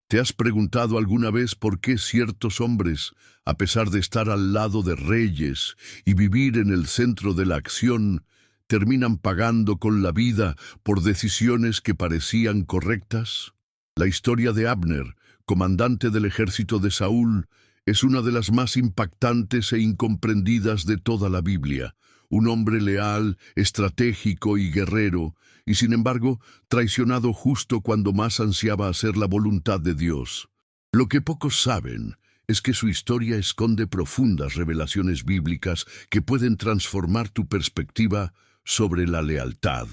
¿Te has preguntado alguna vez por qué ciertos hombres, a pesar de estar al lado de reyes y vivir en el centro de la acción, terminan pagando con la vida por decisiones que parecían correctas? La historia de Abner, comandante del ejército de Saúl, es una de las más impactantes e incomprendidas de toda la Biblia. Un hombre leal, estratégico y guerrero, y sin embargo, traicionado justo cuando más ansiaba hacer la voluntad de Dios. Lo que pocos saben es que su historia esconde profundas revelaciones bíblicas que pueden transformar tu perspectiva sobre la lealtad,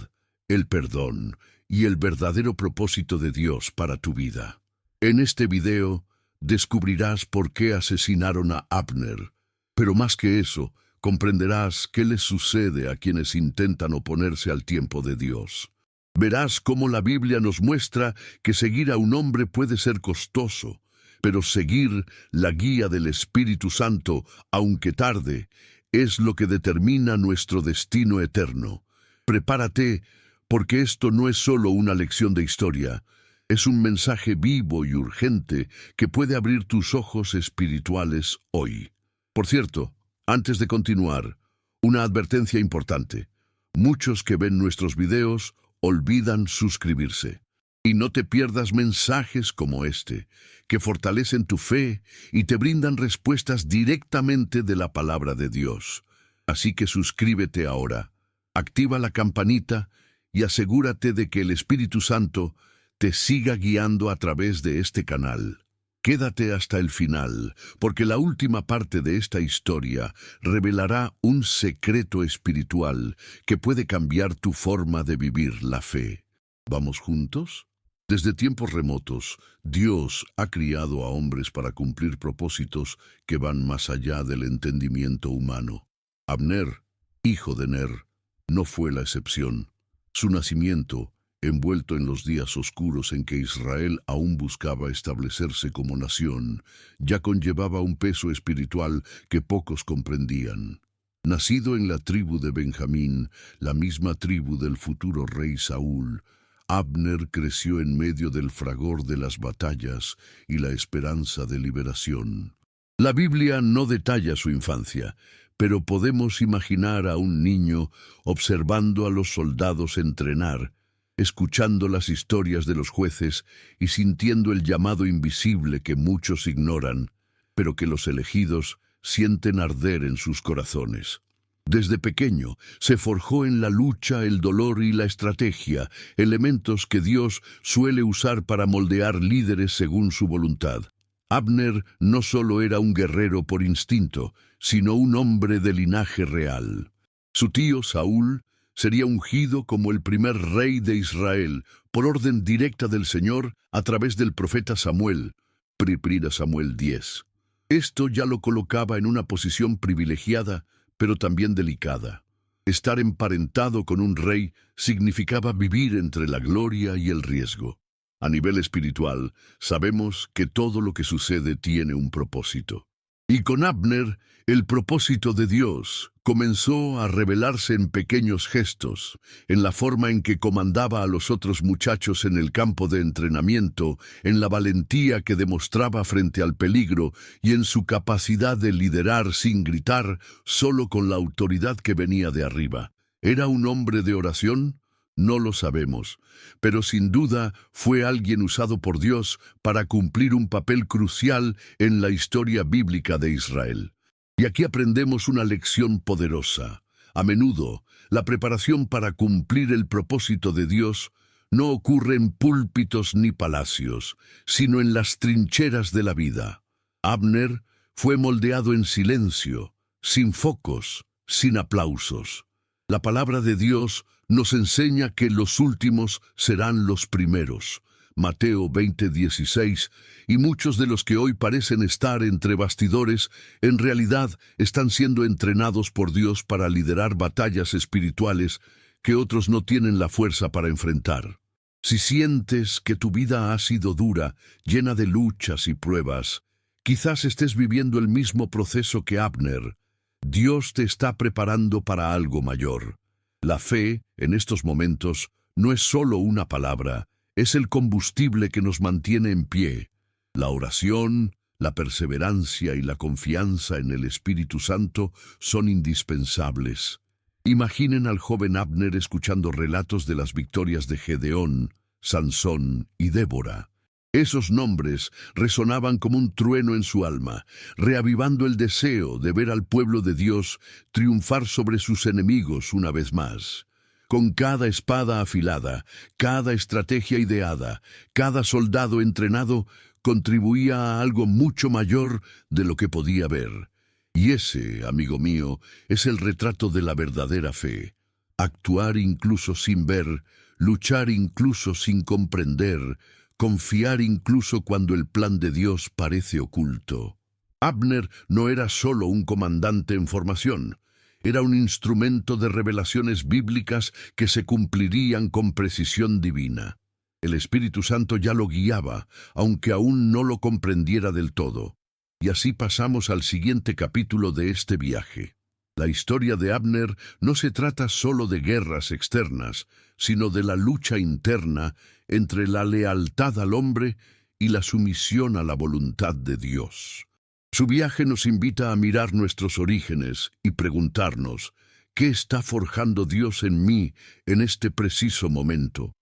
el perdón y el verdadero propósito de Dios para tu vida. En este video descubrirás por qué asesinaron a Abner, pero más que eso, comprenderás qué les sucede a quienes intentan oponerse al tiempo de Dios. Verás cómo la Biblia nos muestra que seguir a un hombre puede ser costoso, pero seguir la guía del Espíritu Santo, aunque tarde, es lo que determina nuestro destino eterno. Prepárate, porque esto no es solo una lección de historia, es un mensaje vivo y urgente que puede abrir tus ojos espirituales hoy. Por cierto, antes de continuar, una advertencia importante. Muchos que ven nuestros videos olvidan suscribirse. Y no te pierdas mensajes como este, que fortalecen tu fe y te brindan respuestas directamente de la palabra de Dios. Así que suscríbete ahora, activa la campanita y asegúrate de que el Espíritu Santo te siga guiando a través de este canal. Quédate hasta el final, porque la última parte de esta historia revelará un secreto espiritual que puede cambiar tu forma de vivir la fe. ¿Vamos juntos? Desde tiempos remotos, Dios ha criado a hombres para cumplir propósitos que van más allá del entendimiento humano. Abner, hijo de Ner, no fue la excepción. Su nacimiento, envuelto en los días oscuros en que Israel aún buscaba establecerse como nación, ya conllevaba un peso espiritual que pocos comprendían. Nacido en la tribu de Benjamín, la misma tribu del futuro rey Saúl, Abner creció en medio del fragor de las batallas y la esperanza de liberación. La Biblia no detalla su infancia, pero podemos imaginar a un niño observando a los soldados entrenar, escuchando las historias de los jueces y sintiendo el llamado invisible que muchos ignoran, pero que los elegidos sienten arder en sus corazones. Desde pequeño se forjó en la lucha, el dolor y la estrategia, elementos que Dios suele usar para moldear líderes según su voluntad. Abner no solo era un guerrero por instinto, sino un hombre de linaje real. Su tío Saúl sería ungido como el primer rey de Israel, por orden directa del Señor a través del profeta Samuel. 1 Samuel 10. Esto ya lo colocaba en una posición privilegiada, pero también delicada. Estar emparentado con un rey significaba vivir entre la gloria y el riesgo. A nivel espiritual, sabemos que todo lo que sucede tiene un propósito. Y con Abner, el propósito de Dios comenzó a revelarse en pequeños gestos, en la forma en que comandaba a los otros muchachos en el campo de entrenamiento, en la valentía que demostraba frente al peligro y en su capacidad de liderar sin gritar, solo con la autoridad que venía de arriba. ¿Era un hombre de oración? No lo sabemos, pero sin duda fue alguien usado por Dios para cumplir un papel crucial en la historia bíblica de Israel. Y aquí aprendemos una lección poderosa. A menudo, la preparación para cumplir el propósito de Dios no ocurre en púlpitos ni palacios, sino en las trincheras de la vida. Abner fue moldeado en silencio, sin focos, sin aplausos. La palabra de Dios nos enseña que los últimos serán los primeros. Mateo 20:16, y muchos de los que hoy parecen estar entre bastidores, en realidad están siendo entrenados por Dios para liderar batallas espirituales que otros no tienen la fuerza para enfrentar. Si sientes que tu vida ha sido dura, llena de luchas y pruebas, quizás estés viviendo el mismo proceso que Abner. Dios te está preparando para algo mayor. La fe, en estos momentos, no es solo una palabra, es el combustible que nos mantiene en pie. La oración, la perseverancia y la confianza en el Espíritu Santo son indispensables. Imaginen al joven Abner escuchando relatos de las victorias de Gedeón, Sansón y Débora. Esos nombres resonaban como un trueno en su alma, reavivando el deseo de ver al pueblo de Dios triunfar sobre sus enemigos una vez más. Con cada espada afilada, cada estrategia ideada, cada soldado entrenado, contribuía a algo mucho mayor de lo que podía ver. Y ese, amigo mío, es el retrato de la verdadera fe. Actuar incluso sin ver, luchar incluso sin comprender, confiar incluso cuando el plan de Dios parece oculto. Abner no era solo un comandante en formación, era un instrumento de revelaciones bíblicas que se cumplirían con precisión divina. El Espíritu Santo ya lo guiaba, aunque aún no lo comprendiera del todo. Y así pasamos al siguiente capítulo de este viaje. La historia de Abner no se trata solo de guerras externas, sino de la lucha interna entre la lealtad al hombre y la sumisión a la voluntad de Dios. Su viaje nos invita a mirar nuestros orígenes y preguntarnos, ¿qué está forjando Dios en mí en este preciso momento?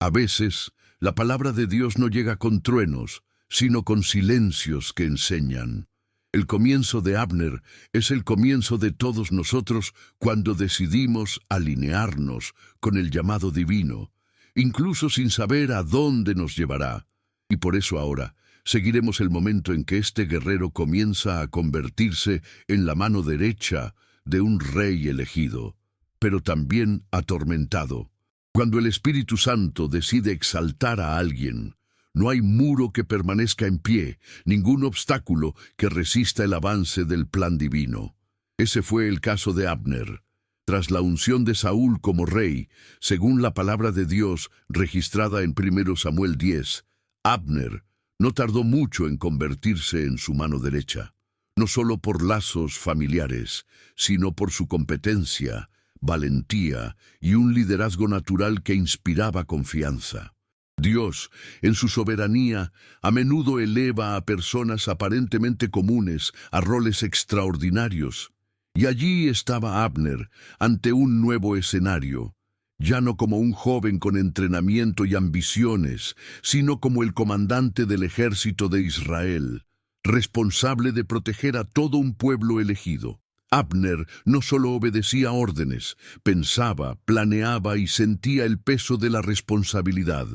A veces, la palabra de Dios no llega con truenos, sino con silencios que enseñan. El comienzo de Abner es el comienzo de todos nosotros cuando decidimos alinearnos con el llamado divino, incluso sin saber a dónde nos llevará. Y por eso ahora seguiremos el momento en que este guerrero comienza a convertirse en la mano derecha de un rey elegido, pero también atormentado. Cuando el Espíritu Santo decide exaltar a alguien, no hay muro que permanezca en pie, ningún obstáculo que resista el avance del plan divino. Ese fue el caso de Abner. Tras la unción de Saúl como rey, según la palabra de Dios registrada en 1 Samuel 10, Abner no tardó mucho en convertirse en su mano derecha, no solo por lazos familiares, sino por su competencia, valentía y un liderazgo natural que inspiraba confianza. Dios, en su soberanía, a menudo eleva a personas aparentemente comunes a roles extraordinarios. Y allí estaba Abner, ante un nuevo escenario, ya no como un joven con entrenamiento y ambiciones, sino como el comandante del ejército de Israel, responsable de proteger a todo un pueblo elegido. Abner no solo obedecía órdenes, pensaba, planeaba y sentía el peso de la responsabilidad.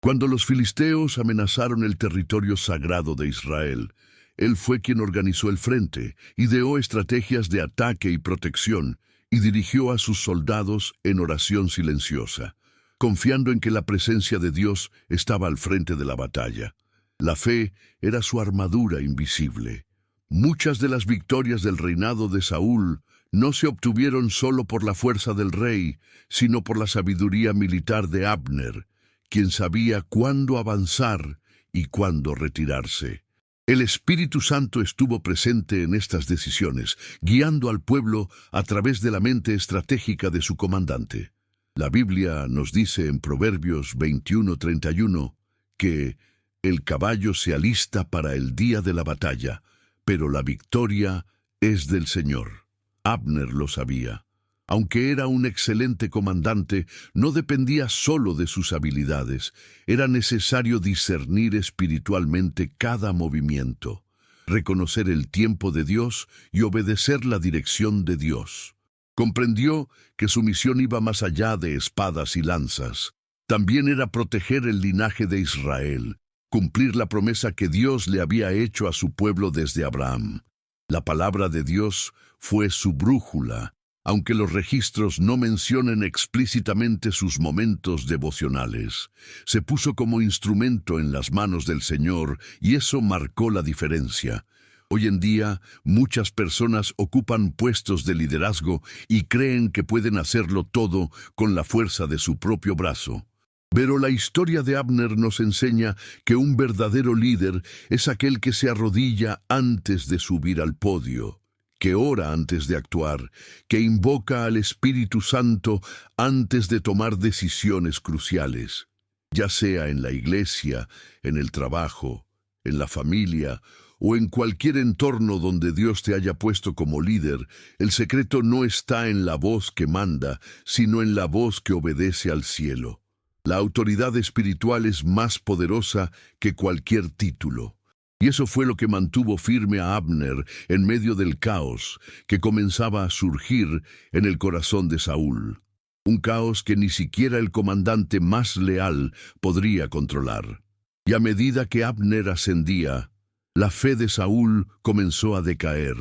Cuando los filisteos amenazaron el territorio sagrado de Israel, él fue quien organizó el frente, ideó estrategias de ataque y protección, y dirigió a sus soldados en oración silenciosa, confiando en que la presencia de Dios estaba al frente de la batalla. La fe era su armadura invisible. Muchas de las victorias del reinado de Saúl no se obtuvieron solo por la fuerza del rey, sino por la sabiduría militar de Abner, quien sabía cuándo avanzar y cuándo retirarse. El Espíritu Santo estuvo presente en estas decisiones, guiando al pueblo a través de la mente estratégica de su comandante. La Biblia nos dice en Proverbios 21:31 que el caballo se alista para el día de la batalla, pero la victoria es del Señor. Abner lo sabía. Aunque era un excelente comandante, no dependía solo de sus habilidades. Era necesario discernir espiritualmente cada movimiento, reconocer el tiempo de Dios y obedecer la dirección de Dios. Comprendió que su misión iba más allá de espadas y lanzas. También era proteger el linaje de Israel, cumplir la promesa que Dios le había hecho a su pueblo desde Abraham. La palabra de Dios fue su brújula, aunque los registros no mencionen explícitamente sus momentos devocionales. Se puso como instrumento en las manos del Señor y eso marcó la diferencia. Hoy en día, muchas personas ocupan puestos de liderazgo y creen que pueden hacerlo todo con la fuerza de su propio brazo. Pero la historia de Abner nos enseña que un verdadero líder es aquel que se arrodilla antes de subir al podio, que ora antes de actuar, que invoca al Espíritu Santo antes de tomar decisiones cruciales, ya sea en la iglesia, en el trabajo, en la familia o en cualquier entorno donde Dios te haya puesto como líder, el secreto no está en la voz que manda, sino en la voz que obedece al cielo. La autoridad espiritual es más poderosa que cualquier título. Y eso fue lo que mantuvo firme a Abner en medio del caos que comenzaba a surgir en el corazón de Saúl. Un caos que ni siquiera el comandante más leal podría controlar. Y a medida que Abner ascendía, la fe de Saúl comenzó a decaer.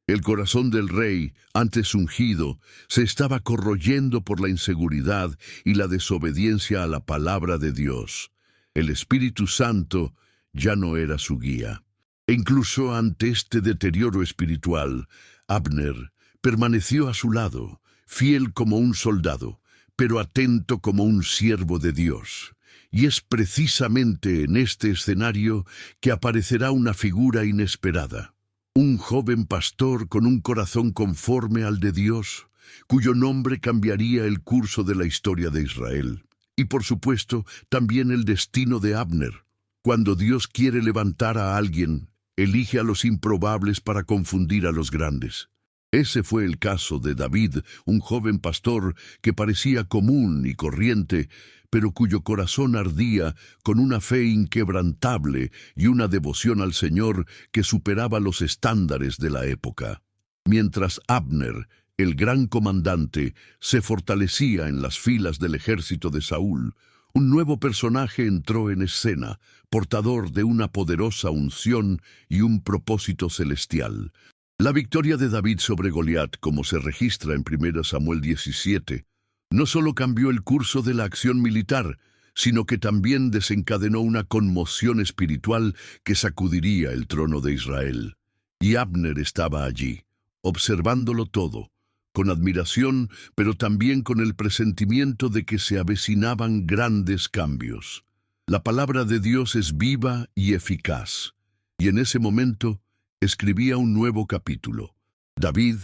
El corazón del rey, antes ungido, se estaba corroyendo por la inseguridad y la desobediencia a la palabra de Dios. El Espíritu Santo ya no era su guía. E incluso ante este deterioro espiritual, Abner permaneció a su lado, fiel como un soldado, pero atento como un siervo de Dios. Y es precisamente en este escenario que aparecerá una figura inesperada. Un joven pastor con un corazón conforme al de Dios, cuyo nombre cambiaría el curso de la historia de Israel. Y por supuesto, también el destino de Abner. Cuando Dios quiere levantar a alguien, elige a los improbables para confundir a los grandes. Ese fue el caso de David, un joven pastor que parecía común y corriente, pero cuyo corazón ardía con una fe inquebrantable y una devoción al Señor que superaba los estándares de la época. Mientras Abner, el gran comandante, se fortalecía en las filas del ejército de Saúl, un nuevo personaje entró en escena, portador de una poderosa unción y un propósito celestial. La victoria de David sobre Goliat, como se registra en 1 Samuel 17, no solo cambió el curso de la acción militar, sino que también desencadenó una conmoción espiritual que sacudiría el trono de Israel. Y Abner estaba allí, observándolo todo, con admiración, pero también con el presentimiento de que se avecinaban grandes cambios. La palabra de Dios es viva y eficaz, y en ese momento escribía un nuevo capítulo. David,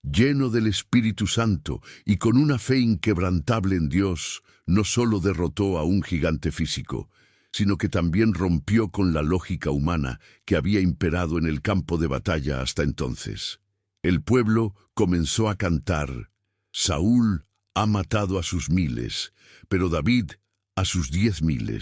lleno del Espíritu Santo y con una fe inquebrantable en Dios, no solo derrotó a un gigante físico, sino que también rompió con la lógica humana que había imperado en el campo de batalla hasta entonces. El pueblo comenzó a cantar: Saúl ha matado a sus miles, pero David a sus 10,000.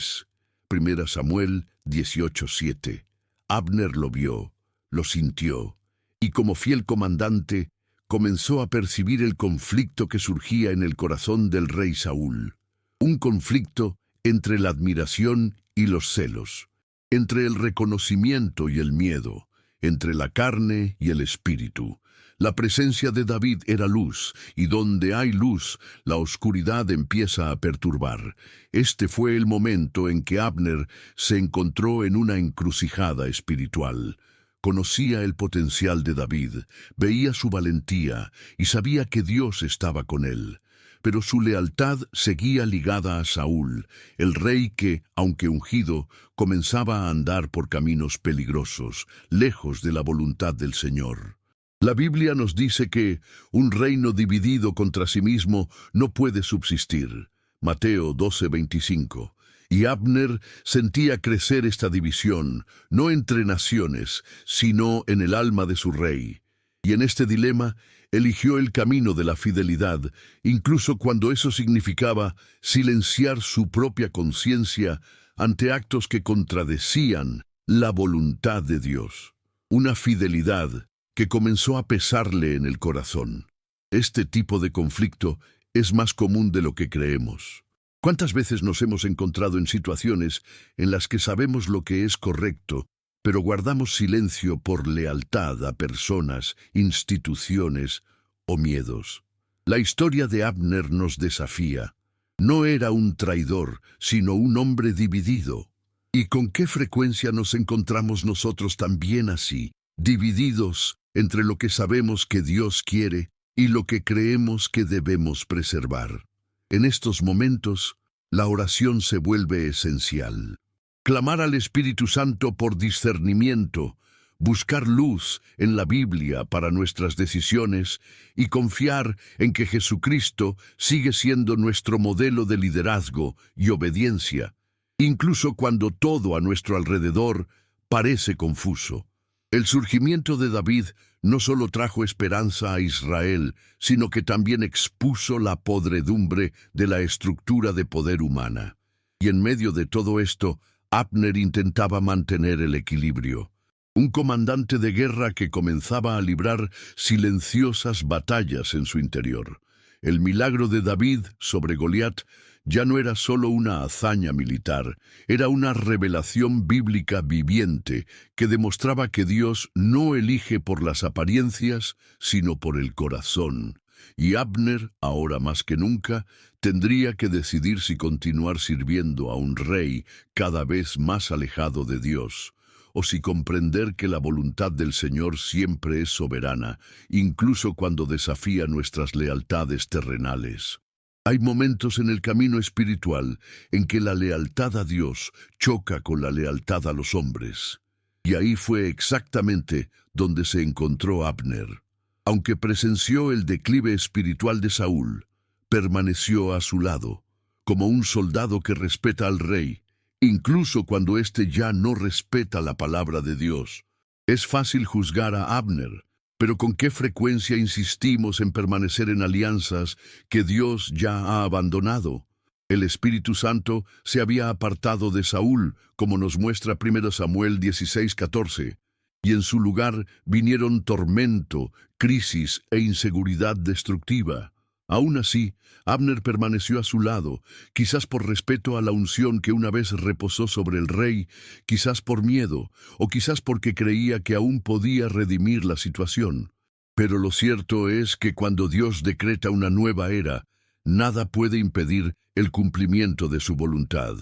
1 Samuel 18:7. Abner lo vio, lo sintió, y como fiel comandante, comenzó a percibir el conflicto que surgía en el corazón del rey Saúl. Un conflicto entre la admiración y los celos, entre el reconocimiento y el miedo, entre la carne y el espíritu. La presencia de David era luz, y donde hay luz, la oscuridad empieza a perturbar. Este fue el momento en que Abner se encontró en una encrucijada espiritual. Conocía el potencial de David, veía su valentía y sabía que Dios estaba con él. Pero su lealtad seguía ligada a Saúl, el rey que, aunque ungido, comenzaba a andar por caminos peligrosos, lejos de la voluntad del Señor. La Biblia nos dice que un reino dividido contra sí mismo no puede subsistir. Mateo 12:25. Y Abner sentía crecer esta división, no entre naciones, sino en el alma de su rey. Y en este dilema eligió el camino de la fidelidad, incluso cuando eso significaba silenciar su propia conciencia ante actos que contradecían la voluntad de Dios. Una fidelidad que comenzó a pesarle en el corazón. Este tipo de conflicto es más común de lo que creemos. ¿Cuántas veces nos hemos encontrado en situaciones en las que sabemos lo que es correcto, pero guardamos silencio por lealtad a personas, instituciones o miedos? La historia de Abner nos desafía. No era un traidor, sino un hombre dividido. ¿Y con qué frecuencia nos encontramos nosotros también así, divididos entre lo que sabemos que Dios quiere y lo que creemos que debemos preservar? En estos momentos, la oración se vuelve esencial. Clamar al Espíritu Santo por discernimiento, buscar luz en la Biblia para nuestras decisiones y confiar en que Jesucristo sigue siendo nuestro modelo de liderazgo y obediencia, incluso cuando todo a nuestro alrededor parece confuso. El surgimiento de David no solo trajo esperanza a Israel, sino que también expuso la podredumbre de la estructura de poder humana. Y en medio de todo esto, Abner intentaba mantener el equilibrio. Un comandante de guerra que comenzaba a librar silenciosas batallas en su interior. El milagro de David sobre Goliat ya no era solo una hazaña militar, era una revelación bíblica viviente que demostraba que Dios no elige por las apariencias, sino por el corazón. Y Abner, ahora más que nunca, tendría que decidir si continuar sirviendo a un rey cada vez más alejado de Dios, o si comprender que la voluntad del Señor siempre es soberana, incluso cuando desafía nuestras lealtades terrenales. Hay momentos en el camino espiritual en que la lealtad a Dios choca con la lealtad a los hombres. Y ahí fue exactamente donde se encontró Abner. Aunque presenció el declive espiritual de Saúl, permaneció a su lado, como un soldado que respeta al rey, incluso cuando éste ya no respeta la palabra de Dios. Es fácil juzgar a Abner, pero ¿con qué frecuencia insistimos en permanecer en alianzas que Dios ya ha abandonado? El Espíritu Santo se había apartado de Saúl, como nos muestra 1 Samuel 16:14, y en su lugar vinieron tormento, crisis e inseguridad destructiva. Aún así, Abner permaneció a su lado, quizás por respeto a la unción que una vez reposó sobre el rey, quizás por miedo, o quizás porque creía que aún podía redimir la situación. Pero lo cierto es que cuando Dios decreta una nueva era, nada puede impedir el cumplimiento de su voluntad.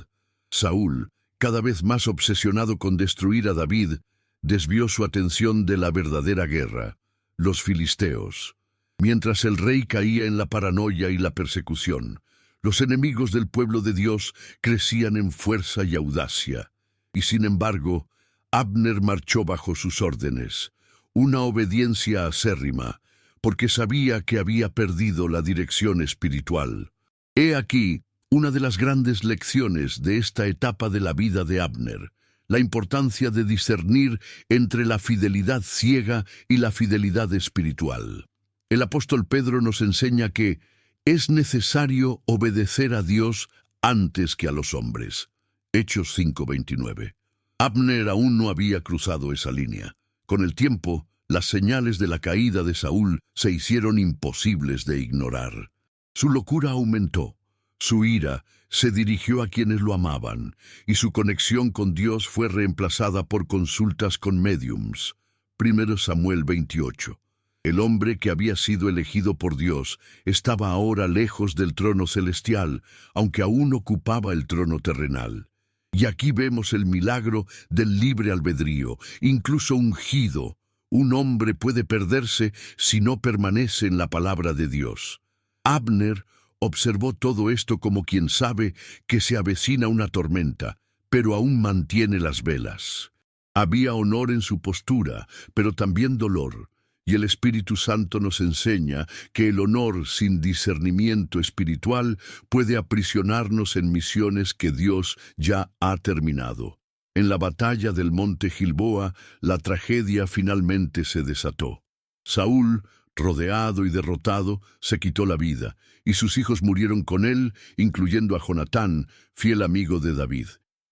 Saúl, cada vez más obsesionado con destruir a David, desvió su atención de la verdadera guerra, los filisteos. Mientras el rey caía en la paranoia y la persecución, los enemigos del pueblo de Dios crecían en fuerza y audacia. Y sin embargo, Abner marchó bajo sus órdenes, una obediencia acérrima, porque sabía que había perdido la dirección espiritual. He aquí una de las grandes lecciones de esta etapa de la vida de Abner, la importancia de discernir entre la fidelidad ciega y la fidelidad espiritual. El apóstol Pedro nos enseña que es necesario obedecer a Dios antes que a los hombres. Hechos 5:29. Abner aún no había cruzado esa línea. Con el tiempo, las señales de la caída de Saúl se hicieron imposibles de ignorar. Su locura aumentó, su ira se dirigió a quienes lo amaban, y su conexión con Dios fue reemplazada por consultas con médiums. 1 Samuel 28. El hombre que había sido elegido por Dios estaba ahora lejos del trono celestial, aunque aún ocupaba el trono terrenal. Y aquí vemos el milagro del libre albedrío, incluso ungido. Un hombre puede perderse si no permanece en la palabra de Dios. Abner observó todo esto como quien sabe que se avecina una tormenta, pero aún mantiene las velas. Había honor en su postura, pero también dolor. Y el Espíritu Santo nos enseña que el honor sin discernimiento espiritual puede aprisionarnos en misiones que Dios ya ha terminado. En la batalla del monte Gilboa, la tragedia finalmente se desató. Saúl, rodeado y derrotado, se quitó la vida, y sus hijos murieron con él, incluyendo a Jonatán, fiel amigo de David.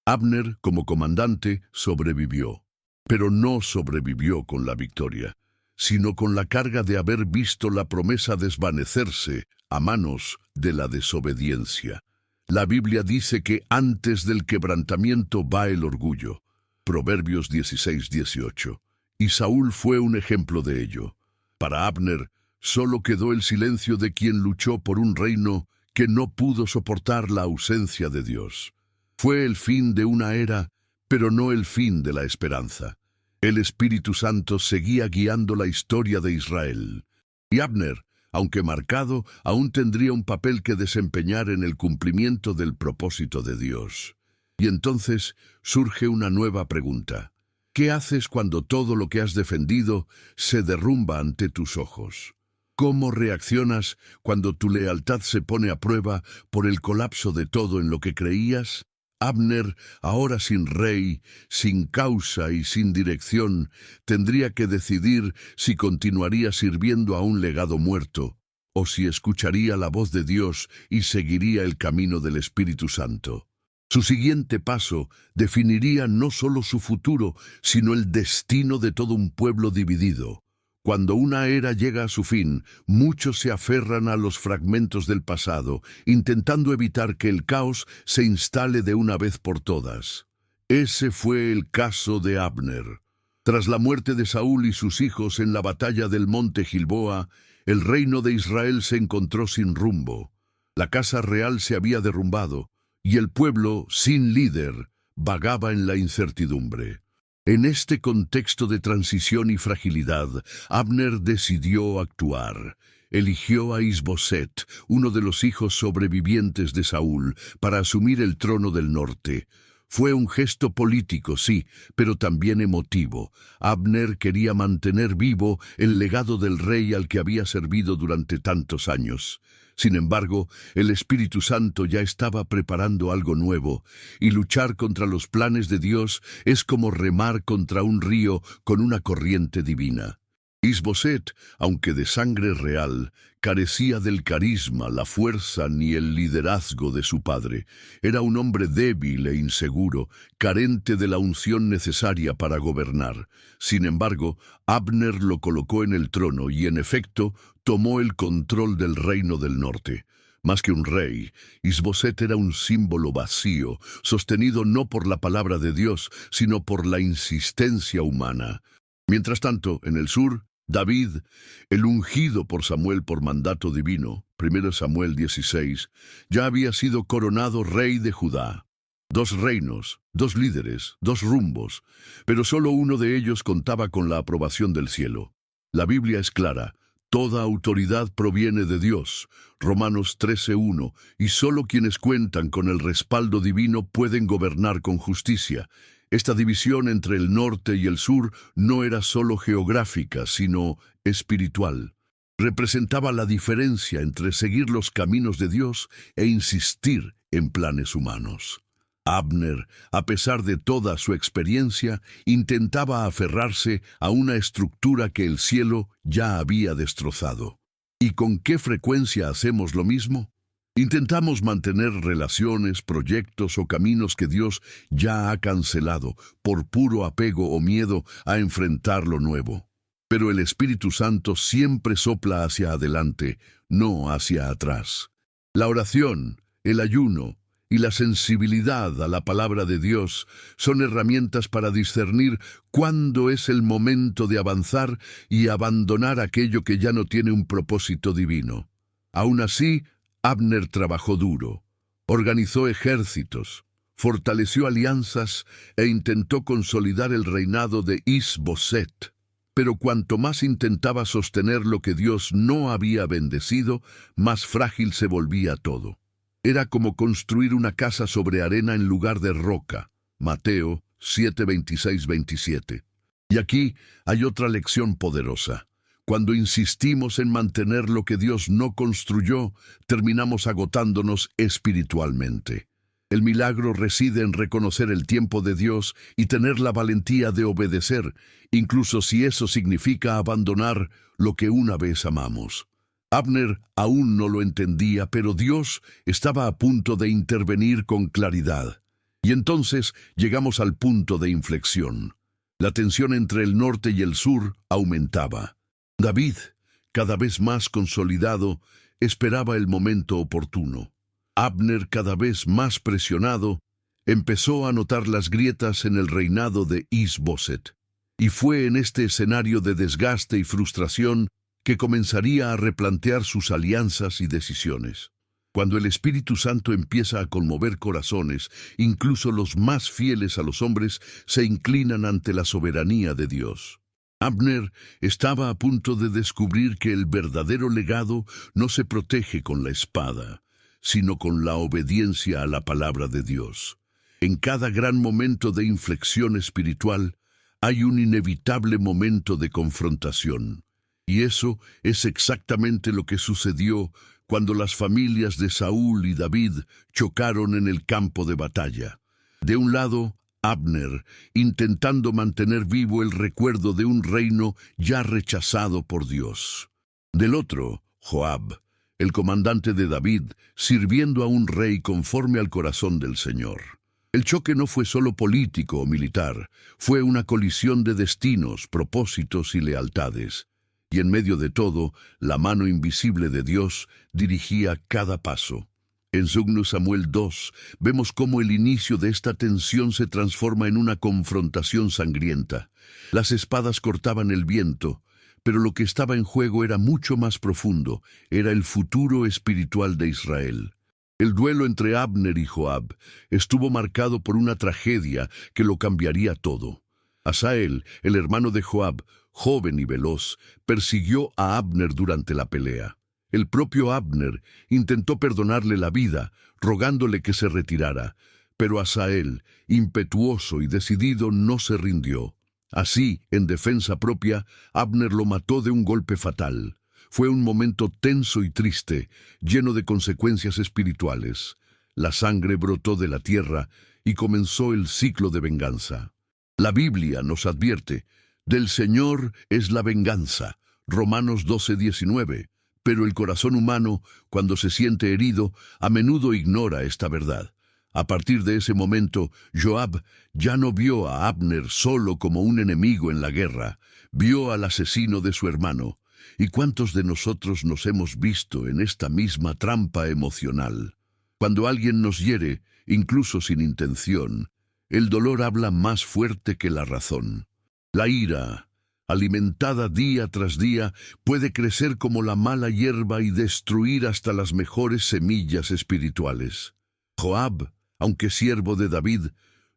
Abner, como comandante, sobrevivió, pero no sobrevivió con la victoria, sino con la carga de haber visto la promesa desvanecerse a manos de la desobediencia. La Biblia dice que antes del quebrantamiento va el orgullo. Proverbios 16:18. Y Saúl fue un ejemplo de ello. Para Abner, solo quedó el silencio de quien luchó por un reino que no pudo soportar la ausencia de Dios. Fue el fin de una era, pero no el fin de la esperanza. El Espíritu Santo seguía guiando la historia de Israel. Y Abner, aunque marcado, aún tendría un papel que desempeñar en el cumplimiento del propósito de Dios. Y entonces surge una nueva pregunta. ¿Qué haces cuando todo lo que has defendido se derrumba ante tus ojos? ¿Cómo reaccionas cuando tu lealtad se pone a prueba por el colapso de todo en lo que creías? Abner, ahora sin rey, sin causa y sin dirección, tendría que decidir si continuaría sirviendo a un legado muerto, o si escucharía la voz de Dios y seguiría el camino del Espíritu Santo. Su siguiente paso definiría no solo su futuro, sino el destino de todo un pueblo dividido. Cuando una era llega a su fin, muchos se aferran a los fragmentos del pasado, intentando evitar que el caos se instale de una vez por todas. Ese fue el caso de Abner. Tras la muerte de Saúl y sus hijos en la batalla del monte Gilboa, el reino de Israel se encontró sin rumbo. La casa real se había derrumbado, y el pueblo, sin líder, vagaba en la incertidumbre. En este contexto de transición y fragilidad, Abner decidió actuar. Eligió a Isboset, uno de los hijos sobrevivientes de Saúl, para asumir el trono del norte. Fue un gesto político, sí, pero también emotivo. Abner quería mantener vivo el legado del rey al que había servido durante tantos años. Sin embargo, el Espíritu Santo ya estaba preparando algo nuevo, y luchar contra los planes de Dios es como remar contra un río con una corriente divina. Isboset, aunque de sangre real, carecía del carisma, la fuerza ni el liderazgo de su padre. Era un hombre débil e inseguro, carente de la unción necesaria para gobernar. Sin embargo, Abner lo colocó en el trono y, en efecto, tomó el control del reino del norte. Más que un rey, Isboset era un símbolo vacío, sostenido no por la palabra de Dios, sino por la insistencia humana. Mientras tanto, en el sur, David, el ungido por Samuel por mandato divino, 1 Samuel 16, ya había sido coronado rey de Judá. 2 reinos, 2 líderes, 2 rumbos, pero solo uno de ellos contaba con la aprobación del cielo. La Biblia es clara: toda autoridad proviene de Dios, Romanos 13:1, y solo quienes cuentan con el respaldo divino pueden gobernar con justicia. Esta división entre el norte y el sur no era solo geográfica, sino espiritual. Representaba la diferencia entre seguir los caminos de Dios e insistir en planes humanos. Abner, a pesar de toda su experiencia, intentaba aferrarse a una estructura que el cielo ya había destrozado. ¿Y con qué frecuencia hacemos lo mismo? Intentamos mantener relaciones, proyectos o caminos que Dios ya ha cancelado por puro apego o miedo a enfrentar lo nuevo. Pero el Espíritu Santo siempre sopla hacia adelante, no hacia atrás. La oración, el ayuno y la sensibilidad a la palabra de Dios son herramientas para discernir cuándo es el momento de avanzar y abandonar aquello que ya no tiene un propósito divino. Aún así, Abner trabajó duro, organizó ejércitos, fortaleció alianzas e intentó consolidar el reinado de Isboset. Pero cuanto más intentaba sostener lo que Dios no había bendecido, más frágil se volvía todo. Era como construir una casa sobre arena en lugar de roca. Mateo 7:26-27. Y aquí hay otra lección poderosa. Cuando insistimos en mantener lo que Dios no construyó, terminamos agotándonos espiritualmente. El milagro reside en reconocer el tiempo de Dios y tener la valentía de obedecer, incluso si eso significa abandonar lo que una vez amamos. Abner aún no lo entendía, pero Dios estaba a punto de intervenir con claridad. Y entonces llegamos al punto de inflexión. La tensión entre el norte y el sur aumentaba. David, cada vez más consolidado, esperaba el momento oportuno. Abner, cada vez más presionado, empezó a notar las grietas en el reinado de Isboset. Y fue en este escenario de desgaste y frustración que comenzaría a replantear sus alianzas y decisiones. Cuando el Espíritu Santo empieza a conmover corazones, incluso los más fieles a los hombres se inclinan ante la soberanía de Dios. Abner estaba a punto de descubrir que el verdadero legado no se protege con la espada, sino con la obediencia a la palabra de Dios. En cada gran momento de inflexión espiritual hay un inevitable momento de confrontación. Y eso es exactamente lo que sucedió cuando las familias de Saúl y David chocaron en el campo de batalla. De un lado, Abner, intentando mantener vivo el recuerdo de un reino ya rechazado por Dios. Del otro, Joab, el comandante de David, sirviendo a un rey conforme al corazón del Señor. El choque no fue solo político o militar, fue una colisión de destinos, propósitos y lealtades. Y en medio de todo, la mano invisible de Dios dirigía cada paso. En 2 Samuel 2 vemos cómo el inicio de esta tensión se transforma en una confrontación sangrienta. Las espadas cortaban el viento, pero lo que estaba en juego era mucho más profundo, era el futuro espiritual de Israel. El duelo entre Abner y Joab estuvo marcado por una tragedia que lo cambiaría todo. Asael, el hermano de Joab, joven y veloz, persiguió a Abner durante la pelea. El propio Abner intentó perdonarle la vida, rogándole que se retirara, pero Asael, impetuoso y decidido, no se rindió. Así, en defensa propia, Abner lo mató de un golpe fatal. Fue un momento tenso y triste, lleno de consecuencias espirituales. La sangre brotó de la tierra y comenzó el ciclo de venganza. La Biblia nos advierte, del Señor es la venganza, Romanos 12:19, pero el corazón humano, cuando se siente herido, a menudo ignora esta verdad. A partir de ese momento, Joab ya no vio a Abner solo como un enemigo en la guerra, vio al asesino de su hermano. ¿Y cuántos de nosotros nos hemos visto en esta misma trampa emocional? Cuando alguien nos hiere, incluso sin intención, el dolor habla más fuerte que la razón. La ira, alimentada día tras día, puede crecer como la mala hierba y destruir hasta las mejores semillas espirituales. Joab, aunque siervo de David,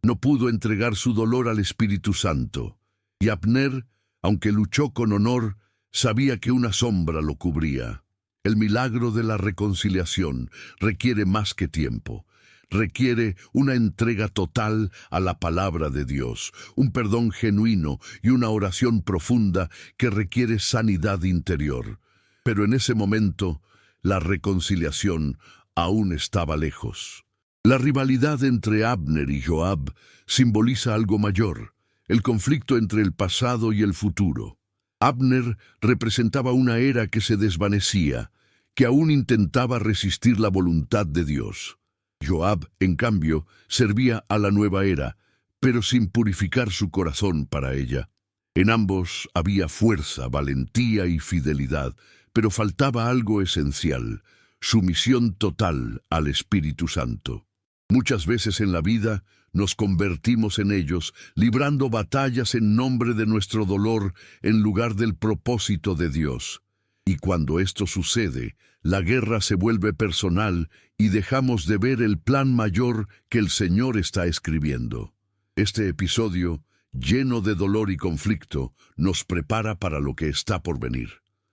no pudo entregar su dolor al Espíritu Santo. Y Abner, aunque luchó con honor, sabía que una sombra lo cubría. El milagro de la reconciliación requiere más que tiempo. Requiere una entrega total a la palabra de Dios, un perdón genuino y una oración profunda que requiere sanidad interior. Pero en ese momento, la reconciliación aún estaba lejos. La rivalidad entre Abner y Joab simboliza algo mayor, el conflicto entre el pasado y el futuro. Abner representaba una era que se desvanecía, que aún intentaba resistir la voluntad de Dios. Joab, en cambio, servía a la nueva era, pero sin purificar su corazón para ella. En ambos había fuerza, valentía y fidelidad, pero faltaba algo esencial, sumisión total al Espíritu Santo. Muchas veces en la vida nos convertimos en ellos, librando batallas en nombre de nuestro dolor en lugar del propósito de Dios. Y cuando esto sucede, la guerra se vuelve personal y dejamos de ver el plan mayor que el Señor está escribiendo. Este episodio, lleno de dolor y conflicto, nos prepara para lo que está por venir.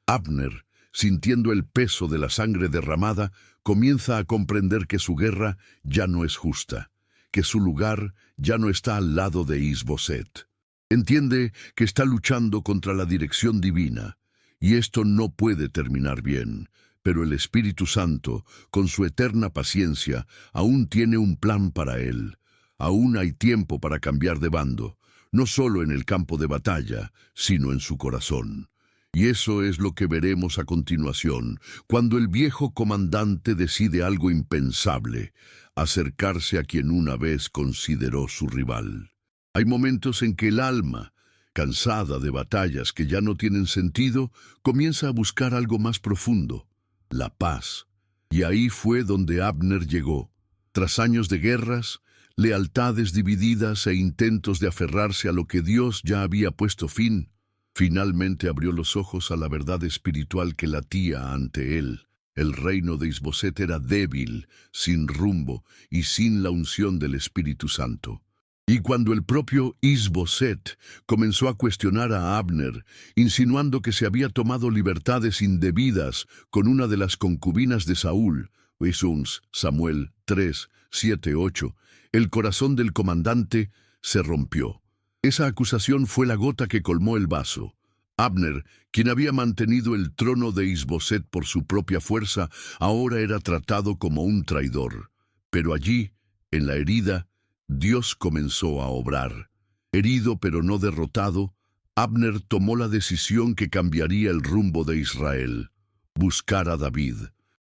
Abner, sintiendo el peso de la sangre derramada, comienza a comprender que su guerra ya no es justa, que su lugar ya no está al lado de Is-Boset. Entiende que está luchando contra la dirección divina, y esto no puede terminar bien, pero el Espíritu Santo, con su eterna paciencia, aún tiene un plan para él. Aún hay tiempo para cambiar de bando, no solo en el campo de batalla, sino en su corazón. Y eso es lo que veremos a continuación, cuando el viejo comandante decide algo impensable, acercarse a quien una vez consideró su rival. Hay momentos en que el alma, cansada de batallas que ya no tienen sentido, comienza a buscar algo más profundo, la paz. Y ahí fue donde Abner llegó. Tras años de guerras, lealtades divididas e intentos de aferrarse a lo que Dios ya había puesto fin, finalmente abrió los ojos a la verdad espiritual que latía ante él. El reino de Is-Boset era débil, sin rumbo y sin la unción del Espíritu Santo. Y cuando el propio Is-Boset comenzó a cuestionar a Abner, insinuando que se había tomado libertades indebidas con una de las concubinas de Saúl, 2 Samuel 3, 7, 8, el corazón del comandante se rompió. Esa acusación fue la gota que colmó el vaso. Abner, quien había mantenido el trono de Is-Boset por su propia fuerza, ahora era tratado como un traidor. Pero allí, en la herida, Dios comenzó a obrar. Herido pero no derrotado, Abner tomó la decisión que cambiaría el rumbo de Israel: buscar a David.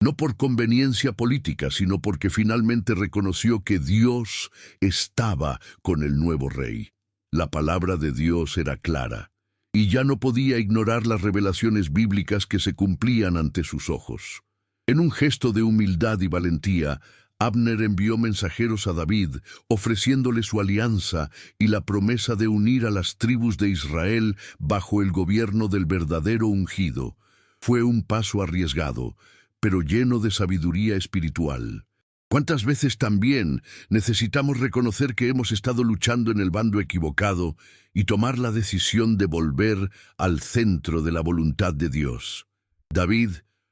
No por conveniencia política, sino porque finalmente reconoció que Dios estaba con el nuevo rey. La palabra de Dios era clara, y ya no podía ignorar las revelaciones bíblicas que se cumplían ante sus ojos. En un gesto de humildad y valentía, Abner envió mensajeros a David, ofreciéndole su alianza y la promesa de unir a las tribus de Israel bajo el gobierno del verdadero ungido. Fue un paso arriesgado, pero lleno de sabiduría espiritual. ¿Cuántas veces también necesitamos reconocer que hemos estado luchando en el bando equivocado y tomar la decisión de volver al centro de la voluntad de Dios? David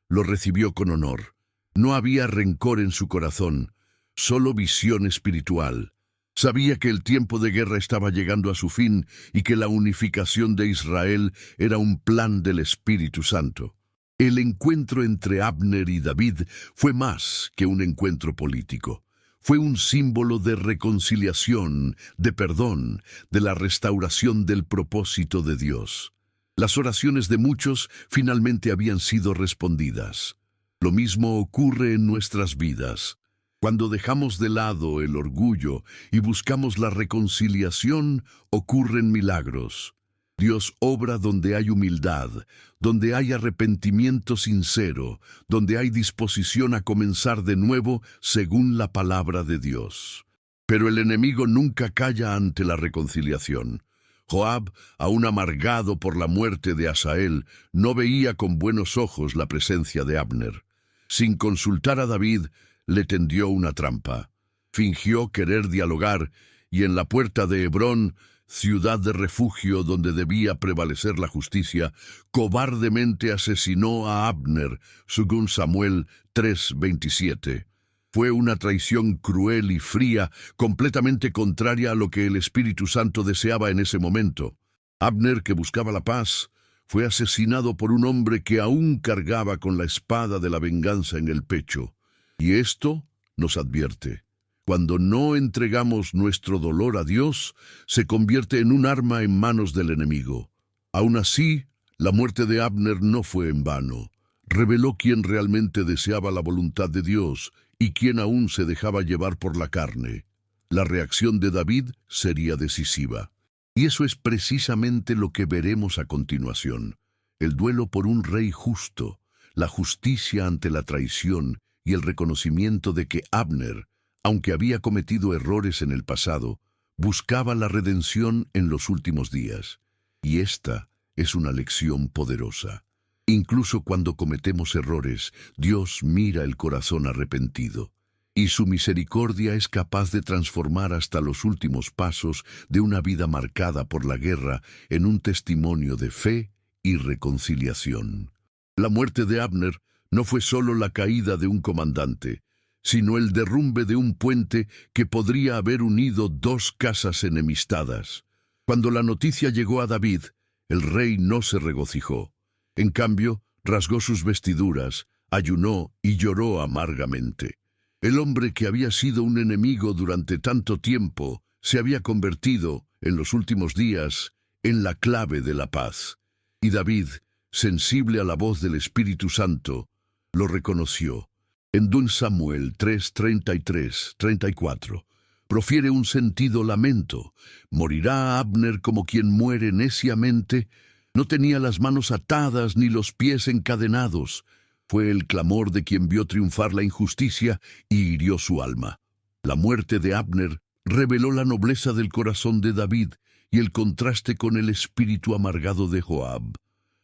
lo recibió con honor. No había rencor en su corazón, solo visión espiritual. Sabía que el tiempo de guerra estaba llegando a su fin y que la unificación de Israel era un plan del Espíritu Santo. El encuentro entre Abner y David fue más que un encuentro político. Fue un símbolo de reconciliación, de perdón, de la restauración del propósito de Dios. Las oraciones de muchos finalmente habían sido respondidas. Lo mismo ocurre en nuestras vidas. Cuando dejamos de lado el orgullo y buscamos la reconciliación, ocurren milagros. Dios obra donde hay humildad, donde hay arrepentimiento sincero, donde hay disposición a comenzar de nuevo según la palabra de Dios. Pero el enemigo nunca calla ante la reconciliación. Joab, aún amargado por la muerte de Asael, no veía con buenos ojos la presencia de Abner. Sin consultar a David, le tendió una trampa. Fingió querer dialogar y en la puerta de Hebrón, ciudad de refugio donde debía prevalecer la justicia, cobardemente asesinó a Abner, según Samuel 3:27. Fue una traición cruel y fría, completamente contraria a lo que el Espíritu Santo deseaba en ese momento. Abner, que buscaba la paz, fue asesinado por un hombre que aún cargaba con la espada de la venganza en el pecho. Y esto nos advierte: cuando no entregamos nuestro dolor a Dios, se convierte en un arma en manos del enemigo. Aún así, la muerte de Abner no fue en vano. Reveló quién realmente deseaba la voluntad de Dios y quién aún se dejaba llevar por la carne. La reacción de David sería decisiva. Y eso es precisamente lo que veremos a continuación: el duelo por un rey justo, la justicia ante la traición y el reconocimiento de que Abner, aunque había cometido errores en el pasado, buscaba la redención en los últimos días. Y esta es una lección poderosa. Incluso cuando cometemos errores, Dios mira el corazón arrepentido, y su misericordia es capaz de transformar hasta los últimos pasos de una vida marcada por la guerra en un testimonio de fe y reconciliación. La muerte de Abner no fue solo la caída de un comandante, sino el derrumbe de un puente que podría haber unido dos casas enemistadas. Cuando la noticia llegó a David, el rey no se regocijó. En cambio, rasgó sus vestiduras, ayunó y lloró amargamente. El hombre que había sido un enemigo durante tanto tiempo se había convertido, en los últimos días, en la clave de la paz. Y David, sensible a la voz del Espíritu Santo, lo reconoció. En 2 Samuel 3:33-34, profiere un sentido lamento: ¿morirá Abner como quien muere neciamente? No tenía las manos atadas ni los pies encadenados. Fue el clamor de quien vio triunfar la injusticia y hirió su alma. La muerte de Abner reveló la nobleza del corazón de David y el contraste con el espíritu amargado de Joab.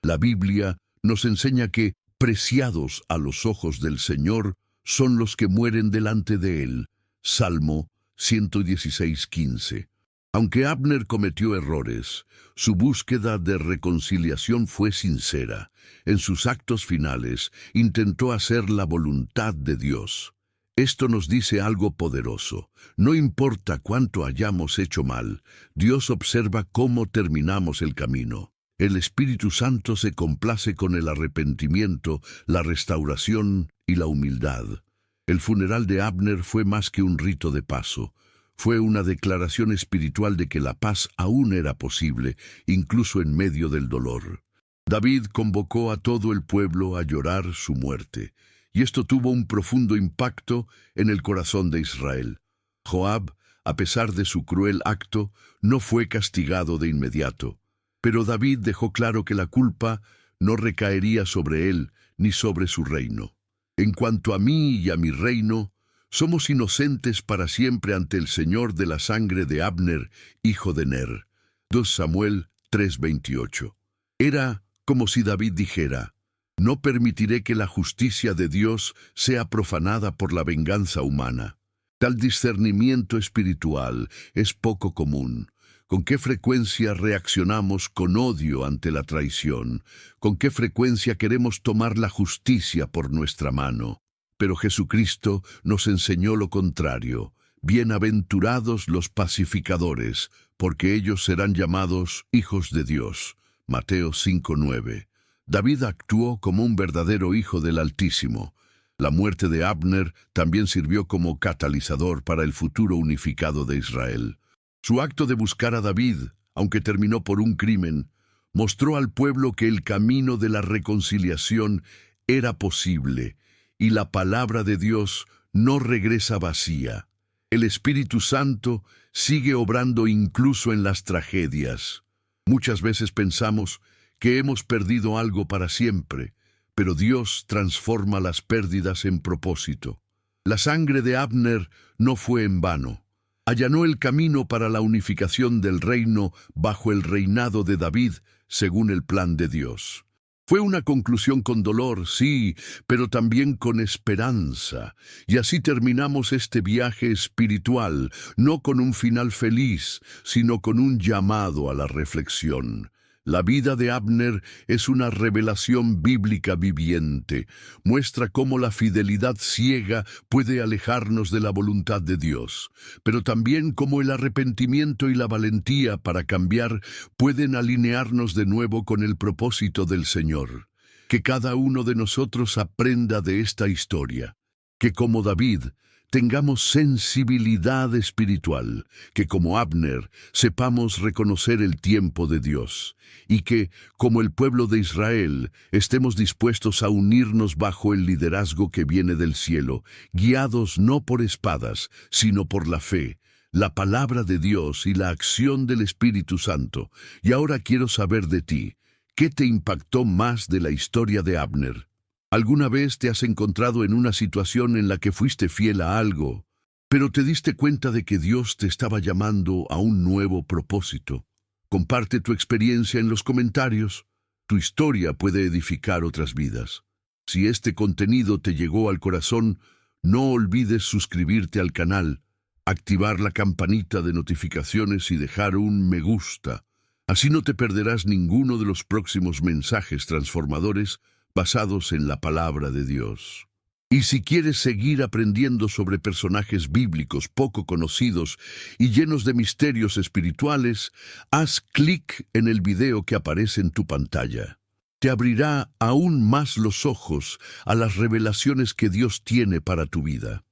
La Biblia nos enseña que, preciados a los ojos del Señor, son los que mueren delante de Él. Salmo 116:15. Aunque Abner cometió errores, su búsqueda de reconciliación fue sincera. En sus actos finales, intentó hacer la voluntad de Dios. Esto nos dice algo poderoso. No importa cuánto hayamos hecho mal, Dios observa cómo terminamos el camino. El Espíritu Santo se complace con el arrepentimiento, la restauración y la humildad. El funeral de Abner fue más que un rito de paso. Fue una declaración espiritual de que la paz aún era posible, incluso en medio del dolor. David convocó a todo el pueblo a llorar su muerte, y esto tuvo un profundo impacto en el corazón de Israel. Joab, a pesar de su cruel acto, no fue castigado de inmediato, pero David dejó claro que la culpa no recaería sobre él ni sobre su reino. En cuanto a mí y a mi reino, somos inocentes para siempre ante el Señor de la sangre de Abner, hijo de Ner. 2 Samuel 3:28. Era como si David dijera: no permitiré que la justicia de Dios sea profanada por la venganza humana. Tal discernimiento espiritual es poco común. ¿Con qué frecuencia reaccionamos con odio ante la traición? ¿Con qué frecuencia queremos tomar la justicia por nuestra mano? Pero Jesucristo nos enseñó lo contrario. Bienaventurados los pacificadores, porque ellos serán llamados hijos de Dios. Mateo 5:9. David actuó como un verdadero hijo del Altísimo. La muerte de Abner también sirvió como catalizador para el futuro unificado de Israel. Su acto de buscar a David, aunque terminó por un crimen, mostró al pueblo que el camino de la reconciliación era posible, y la palabra de Dios no regresa vacía. El Espíritu Santo sigue obrando incluso en las tragedias. Muchas veces pensamos que hemos perdido algo para siempre, pero Dios transforma las pérdidas en propósito. La sangre de Abner no fue en vano. Allanó el camino para la unificación del reino bajo el reinado de David, según el plan de Dios. Fue una conclusión con dolor, sí, pero también con esperanza. Y así terminamos este viaje espiritual, no con un final feliz, sino con un llamado a la reflexión. La vida de Abner es una revelación bíblica viviente. Muestra cómo la fidelidad ciega puede alejarnos de la voluntad de Dios, pero también cómo el arrepentimiento y la valentía para cambiar pueden alinearnos de nuevo con el propósito del Señor. Que cada uno de nosotros aprenda de esta historia, que como David, tengamos sensibilidad espiritual, que como Abner sepamos reconocer el tiempo de Dios, y que, como el pueblo de Israel, estemos dispuestos a unirnos bajo el liderazgo que viene del cielo, guiados no por espadas, sino por la fe, la palabra de Dios y la acción del Espíritu Santo. Y ahora quiero saber de ti, ¿qué te impactó más de la historia de Abner? ¿Alguna vez te has encontrado en una situación en la que fuiste fiel a algo, pero te diste cuenta de que Dios te estaba llamando a un nuevo propósito? Comparte tu experiencia en los comentarios. Tu historia puede edificar otras vidas. Si este contenido te llegó al corazón, no olvides suscribirte al canal, activar la campanita de notificaciones y dejar un me gusta. Así no te perderás ninguno de los próximos mensajes transformadores basados en la palabra de Dios. Y si quieres seguir aprendiendo sobre personajes bíblicos poco conocidos y llenos de misterios espirituales, haz clic en el video que aparece en tu pantalla. Te abrirá aún más los ojos a las revelaciones que Dios tiene para tu vida.